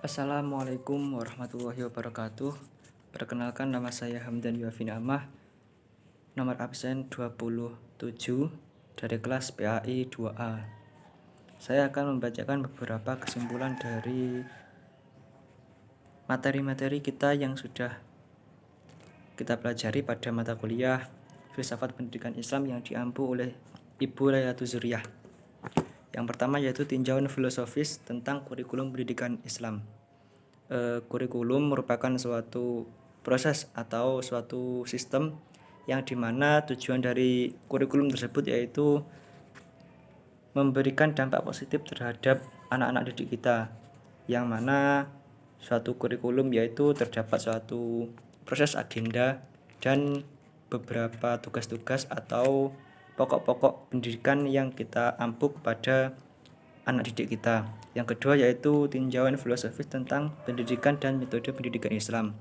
Assalamualaikum warahmatullahi wabarakatuh. Perkenalkan, nama saya Hamdan Yuafin Amah, nomor absen 27 dari kelas PAI 2A. Saya akan membacakan beberapa kesimpulan dari materi-materi kita yang sudah kita pelajari pada mata kuliah Filsafat Pendidikan Islam yang diampu oleh Ibu Laylatul Zuriyah. Yang pertama yaitu tinjauan filosofis tentang kurikulum pendidikan Islam. Kurikulum merupakan suatu proses atau suatu sistem yang dimana tujuan dari kurikulum tersebut yaitu memberikan dampak positif terhadap anak-anak didik kita, yang mana suatu kurikulum yaitu terdapat suatu proses agenda dan beberapa tugas-tugas atau pokok-pokok pendidikan yang kita ampu kepada anak didik kita. Yang kedua yaitu tinjauan filosofis tentang pendidikan dan metode pendidikan Islam.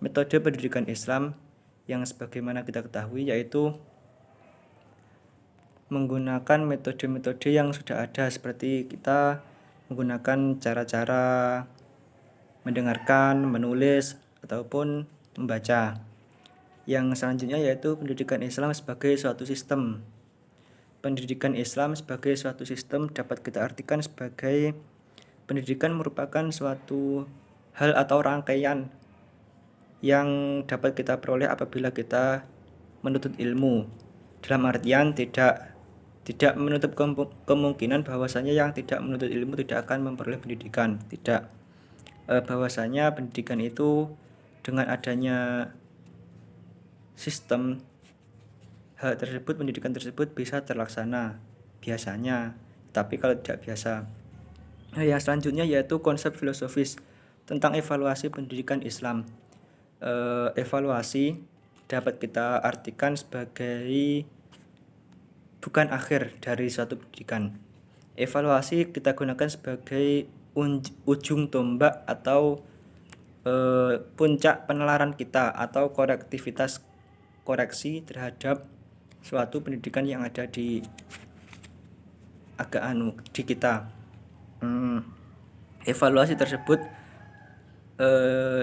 Metode pendidikan Islam yang sebagaimana kita ketahui yaitu menggunakan metode-metode yang sudah ada, seperti kita menggunakan cara-cara mendengarkan, menulis, ataupun membaca. Yang selanjutnya yaitu pendidikan Islam sebagai suatu sistem. Pendidikan Islam sebagai suatu sistem dapat kita artikan sebagai pendidikan merupakan suatu hal atau rangkaian yang dapat kita peroleh apabila kita menuntut ilmu. Dalam artian tidak menutup kemungkinan bahwasanya yang tidak menuntut ilmu tidak akan memperoleh pendidikan. Tidak. Bahwasanya pendidikan itu dengan adanya sistem, hal tersebut, pendidikan tersebut bisa terlaksana biasanya, tapi kalau tidak biasa. Yang selanjutnya yaitu konsep filosofis tentang evaluasi pendidikan Islam. Evaluasi dapat kita artikan sebagai bukan akhir dari suatu pendidikan. Evaluasi kita gunakan sebagai ujung tombak atau puncak penelaran kita atau koreksi terhadap suatu pendidikan yang ada di kita. Evaluasi tersebut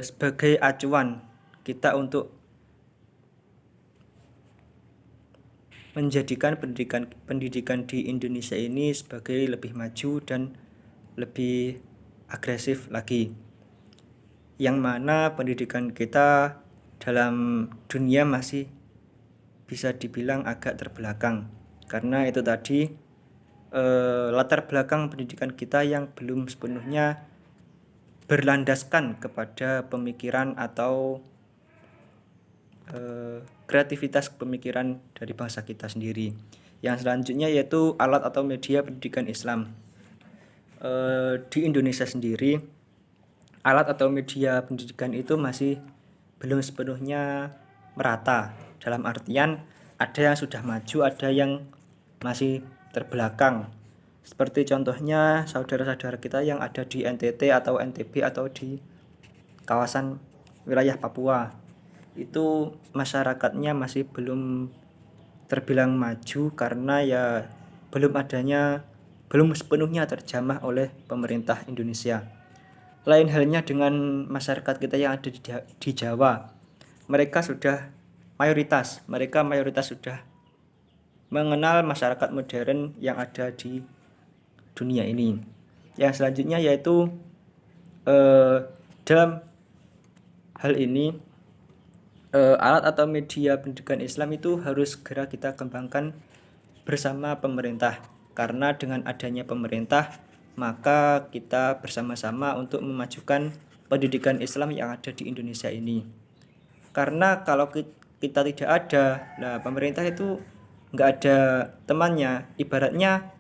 sebagai acuan kita untuk menjadikan pendidikan di Indonesia ini sebagai lebih maju dan lebih agresif lagi, yang mana pendidikan kita dalam dunia masih bisa dibilang agak terbelakang, karena itu tadi latar belakang pendidikan kita yang belum sepenuhnya berlandaskan kepada pemikiran atau kreativitas pemikiran dari bangsa kita sendiri. Yang selanjutnya yaitu alat atau media pendidikan Islam. Di Indonesia sendiri, alat atau media pendidikan itu masih belum sepenuhnya merata. Dalam artian ada yang sudah maju, ada yang masih terbelakang. Seperti contohnya saudara-saudara kita yang ada di NTT atau NTB atau di kawasan wilayah Papua. Itu masyarakatnya masih belum terbilang maju karena ya belum sepenuhnya terjamah oleh pemerintah Indonesia. Lain halnya dengan masyarakat kita yang ada di Jawa. Mereka mayoritas sudah mengenal masyarakat modern yang ada di dunia ini. Yang selanjutnya yaitu dalam hal ini alat atau media pendidikan Islam itu harus segera kita kembangkan bersama pemerintah, karena dengan adanya pemerintah maka kita bersama-sama untuk memajukan pendidikan Islam yang ada di Indonesia ini. Karena kalau kita tidak ada, pemerintah itu nggak ada temannya. Ibaratnya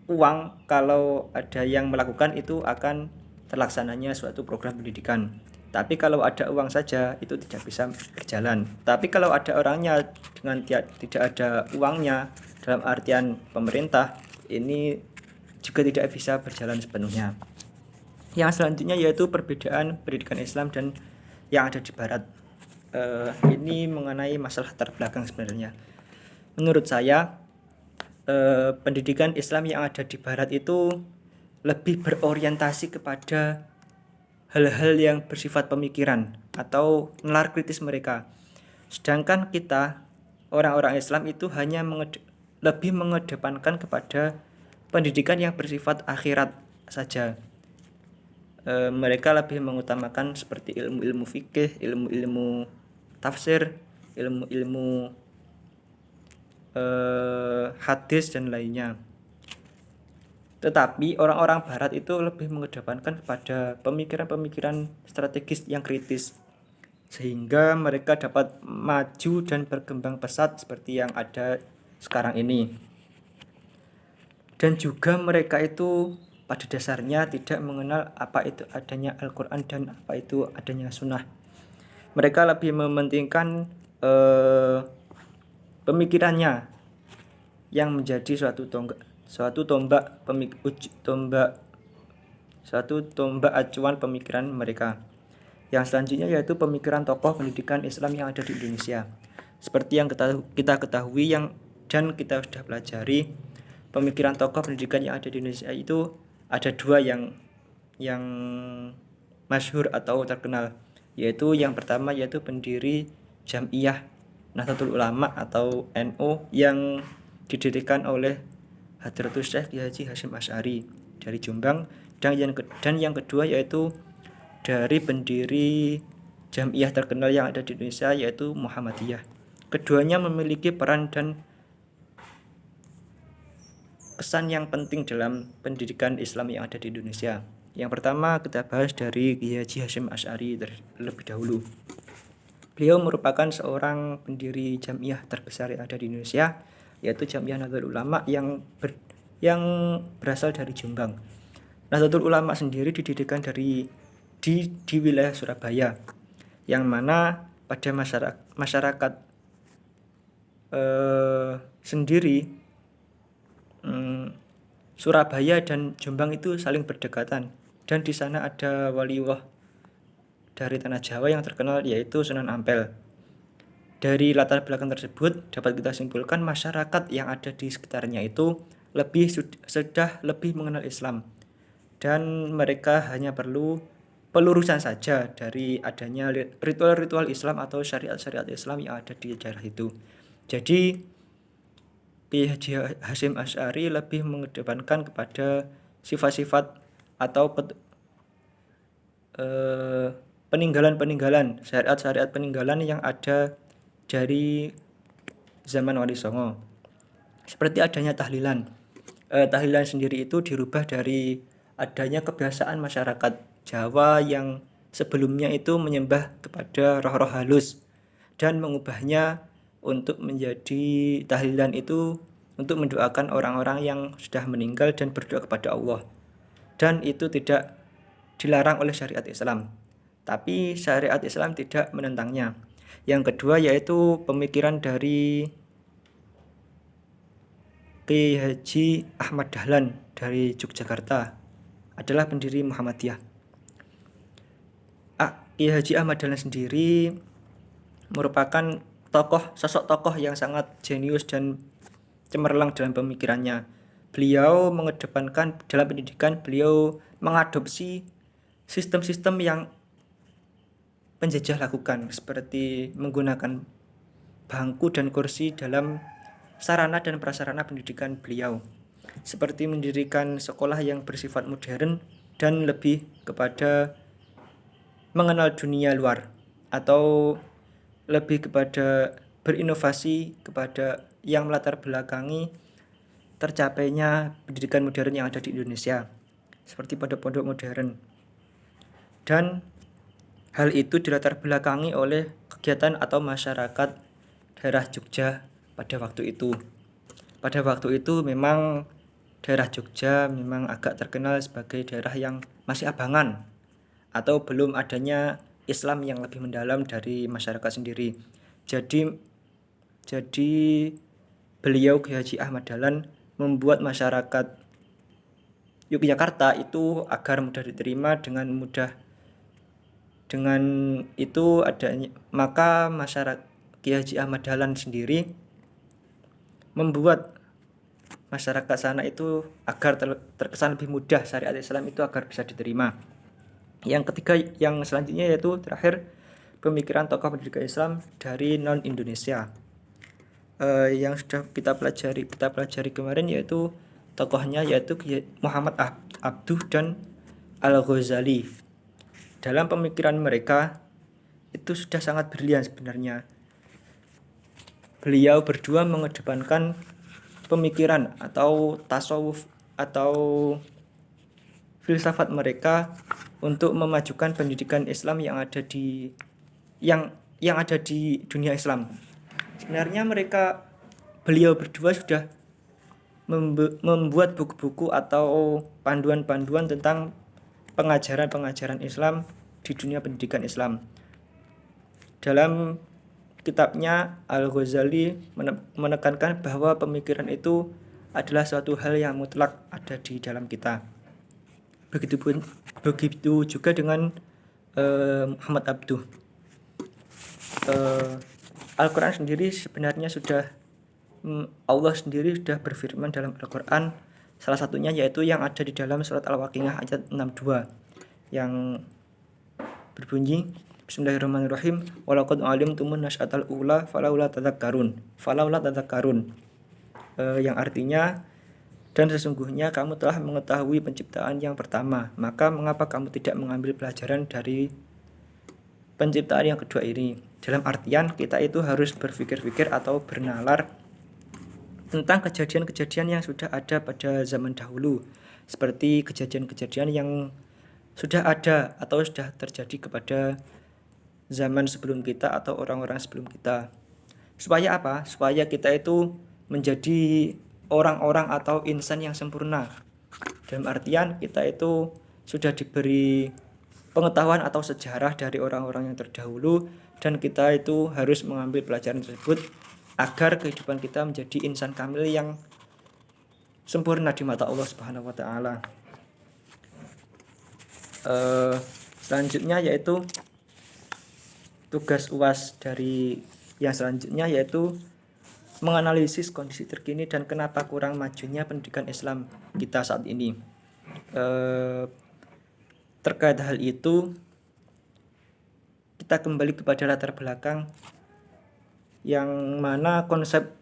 uang, kalau ada yang melakukan itu akan terlaksananya suatu program pendidikan. Tapi kalau ada uang saja itu tidak bisa berjalan. Tapi kalau ada orangnya dengan tidak ada uangnya, dalam artian pemerintah, ini juga tidak bisa berjalan sepenuhnya. Yang selanjutnya yaitu perbedaan pendidikan Islam dan yang ada di Barat. Ini mengenai masalah terbelakang sebenarnya. Menurut saya pendidikan Islam yang ada di Barat itu lebih berorientasi kepada hal-hal yang bersifat pemikiran atau nalar kritis mereka. Sedangkan kita, orang-orang Islam itu hanya lebih mengedepankan kepada pendidikan yang bersifat akhirat saja. Mereka lebih mengutamakan seperti ilmu-ilmu fikih, ilmu-ilmu tafsir, ilmu-ilmu hadis dan lainnya. Tetapi orang-orang barat itu lebih mengedepankan kepada pemikiran-pemikiran strategis yang kritis, sehingga mereka dapat maju dan berkembang pesat seperti yang ada sekarang ini. Dan juga mereka itu pada dasarnya tidak mengenal apa itu adanya Al-Quran dan apa itu adanya Sunnah. Mereka lebih mementingkan pemikirannya yang menjadi suatu tombak acuan pemikiran mereka. Yang selanjutnya yaitu pemikiran tokoh pendidikan Islam yang ada di Indonesia. Seperti yang kita ketahui dan kita sudah pelajari, pemikiran tokoh pendidikan yang ada di Indonesia itu ada dua yang masyhur atau terkenal, yaitu yang pertama yaitu pendiri Jam'iyah Nahdlatul Ulama atau NU yang didirikan oleh Hadratus Syekh Haji Hasyim Asy'ari dari Jombang, dan yang kedua yaitu dari pendiri Jam'iyah terkenal yang ada di Indonesia yaitu Muhammadiyah. Keduanya memiliki peran dan kesan yang penting dalam pendidikan Islam yang ada di Indonesia. Yang pertama kita bahas dari Haji Hasyim Asy'ari terlebih dahulu. Beliau merupakan seorang pendiri Jam'iyah terbesar yang ada di Indonesia, yaitu Jam'iyah Nahdlatul Ulama yang berasal dari Jombang. Nahdlatul Ulama sendiri didirikan di wilayah Surabaya, yang mana pada masyarakat sendiri Surabaya dan Jombang itu saling berdekatan, dan di sana ada waliullah dari tanah Jawa yang terkenal yaitu Sunan Ampel. Dari latar belakang tersebut dapat kita simpulkan masyarakat yang ada di sekitarnya itu sudah lebih mengenal Islam, dan mereka hanya perlu pelurusan saja dari adanya ritual-ritual Islam atau syariat-syariat Islam yang ada di daerah itu. Jadi Haji Hasyim Asy'ari lebih mengedepankan kepada sifat-sifat atau peninggalan syariat peninggalan yang ada dari zaman Wali Songo. Seperti adanya tahlilan. Tahlilan sendiri itu dirubah dari adanya kebiasaan masyarakat Jawa yang sebelumnya itu menyembah kepada roh-roh halus, dan mengubahnya untuk menjadi tahlilan itu untuk mendoakan orang-orang yang sudah meninggal dan berdoa kepada Allah. Dan itu tidak dilarang oleh syariat Islam, tapi syariat Islam tidak menentangnya. Yang kedua yaitu pemikiran dari Kiai Haji Ahmad Dahlan dari Yogyakarta, adalah pendiri Muhammadiyah. Kiai Haji Ahmad Dahlan sendiri merupakan sosok tokoh yang sangat jenius dan cemerlang dalam pemikirannya. Beliau mengedepankan dalam pendidikan, beliau mengadopsi sistem-sistem yang penjajah lakukan, seperti menggunakan bangku dan kursi dalam sarana dan prasarana pendidikan beliau, seperti mendirikan sekolah yang bersifat modern dan lebih kepada mengenal dunia luar, atau lebih kepada berinovasi kepada yang melatar belakangi tercapainya pendidikan modern yang ada di Indonesia, seperti pondok-pondok modern. Dan hal itu dilatar belakangi oleh kegiatan atau masyarakat daerah Jogja pada waktu itu. Pada waktu itu memang daerah Jogja memang agak terkenal sebagai daerah yang masih abangan, atau belum adanya Islam yang lebih mendalam dari masyarakat sendiri. Jadi beliau Kiai Haji Ahmad Dahlan membuat masyarakat Yogyakarta itu agar mudah diterima dengan itu adanya, maka masyarakat Kiai Haji Ahmad Dahlan sendiri membuat masyarakat sana itu agar terkesan lebih mudah syariat Islam itu agar bisa diterima. Yang ketiga, yang selanjutnya yaitu terakhir, pemikiran tokoh pendidikan Islam dari non Indonesia. Yang sudah kita pelajari kemarin yaitu tokohnya yaitu Muhammad Abduh dan Al-Ghazali. Dalam pemikiran mereka itu sudah sangat brilian sebenarnya. Beliau berdua mengedepankan pemikiran atau tasawuf atau filsafat mereka untuk memajukan pendidikan Islam yang ada di dunia Islam. Sebenarnya beliau berdua sudah membuat buku-buku atau panduan-panduan tentang pengajaran Islam di dunia pendidikan Islam. Dalam kitabnya, Al-Ghazali menekankan bahwa pemikiran itu adalah suatu hal yang mutlak ada di dalam kita. Begitu juga dengan Muhammad Abduh. Al-Quran sendiri sebenarnya Allah sendiri sudah berfirman dalam Al-Quran, salah satunya yaitu yang ada di dalam surat Al-Waqiah ayat 62 yang berbunyi, Bismillahirrahmanirrahim, walaqad alimtumun nasy'atal ula falaula tadzakkarun. Yang artinya, dan sesungguhnya kamu telah mengetahui penciptaan yang pertama, maka mengapa kamu tidak mengambil pelajaran dari penciptaan yang kedua ini? Dalam artian kita itu harus berpikir-pikir atau bernalar tentang kejadian-kejadian yang sudah ada pada zaman dahulu, seperti kejadian-kejadian yang sudah ada atau sudah terjadi kepada zaman sebelum kita atau orang-orang sebelum kita. Supaya apa? Supaya kita itu menjadi orang-orang atau insan yang sempurna. Dalam artian kita itu sudah diberi pengetahuan atau sejarah dari orang-orang yang terdahulu, dan kita itu harus mengambil pelajaran tersebut agar kehidupan kita menjadi insan kamil yang sempurna di mata Allah Subhanahu wa taala. Selanjutnya yaitu tugas UAS dari yang selanjutnya yaitu menganalisis kondisi terkini dan kenapa kurang majunya pendidikan Islam kita saat ini. Terkait hal itu, kita kembali kepada latar belakang yang mana konsep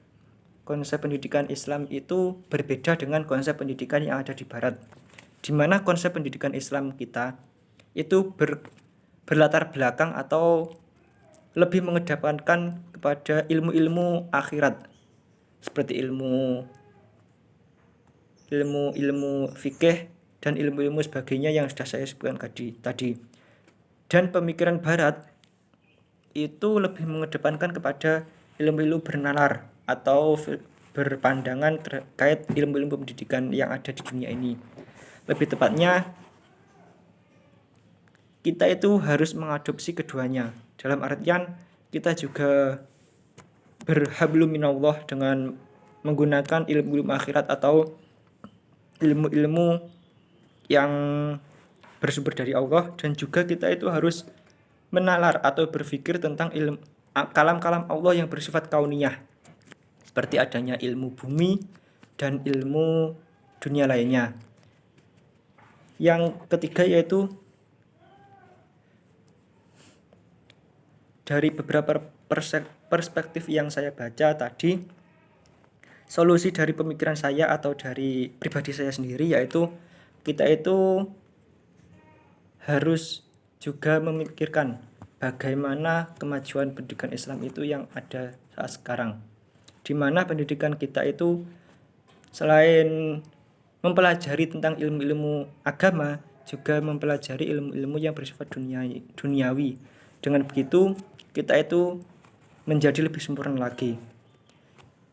pendidikan Islam itu berbeda dengan konsep pendidikan yang ada di Barat, di mana konsep pendidikan Islam kita itu berlatar belakang atau lebih mengedepankan kepada ilmu-ilmu akhirat, seperti ilmu fikih dan ilmu-ilmu sebagainya yang sudah saya sebutkan tadi. Dan pemikiran Barat itu lebih mengedepankan kepada ilmu-ilmu bernalar atau berpandangan terkait ilmu-ilmu pendidikan yang ada di dunia ini. Lebih tepatnya, kita itu harus mengadopsi keduanya. Dalam artian kita juga berhablum minallah dengan menggunakan ilmu-ilmu akhirat atau ilmu-ilmu yang bersumber dari Allah, dan juga kita itu harus menalar atau berpikir tentang kalam-kalam Allah yang bersifat kauniyah, seperti adanya ilmu bumi dan ilmu dunia lainnya. Yang ketiga yaitu dari beberapa perspektif yang saya baca tadi, solusi dari pemikiran saya atau dari pribadi saya sendiri yaitu kita itu harus juga memikirkan bagaimana kemajuan pendidikan Islam itu yang ada saat sekarang, di mana pendidikan kita itu selain mempelajari tentang ilmu-ilmu agama, juga mempelajari ilmu-ilmu yang bersifat duniawi. Dengan begitu kita itu menjadi lebih sempurna lagi,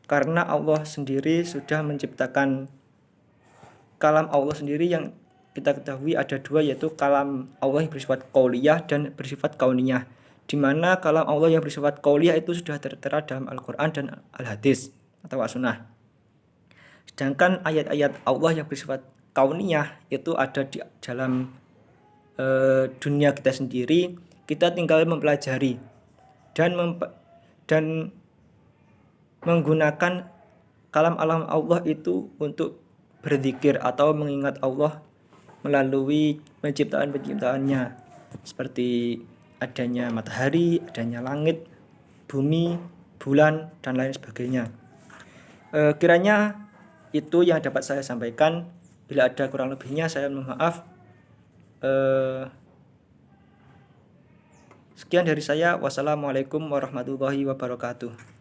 karena Allah sendiri sudah menciptakan kalam Allah sendiri yang kita ketahui ada dua, yaitu kalam Allah yang bersifat qauliyah dan bersifat kauniyah, di mana kalam Allah yang bersifat qauliyah itu sudah tertera dalam Al-Quran dan Al-Hadis atau As-Sunnah. Sedangkan ayat-ayat Allah yang bersifat kauniyah itu ada di dalam dunia kita sendiri. Kita tinggal mempelajari dan menggunakan Kalam alam Allah itu untuk berzikir atau mengingat Allah melalui penciptaan-penciptaannya, seperti adanya matahari, adanya langit, bumi, bulan, dan lain sebagainya. Kiranya itu yang dapat saya sampaikan. Bila ada kurang lebihnya saya mohon maaf. Sekian dari saya. Wassalamualaikum warahmatullahi wabarakatuh.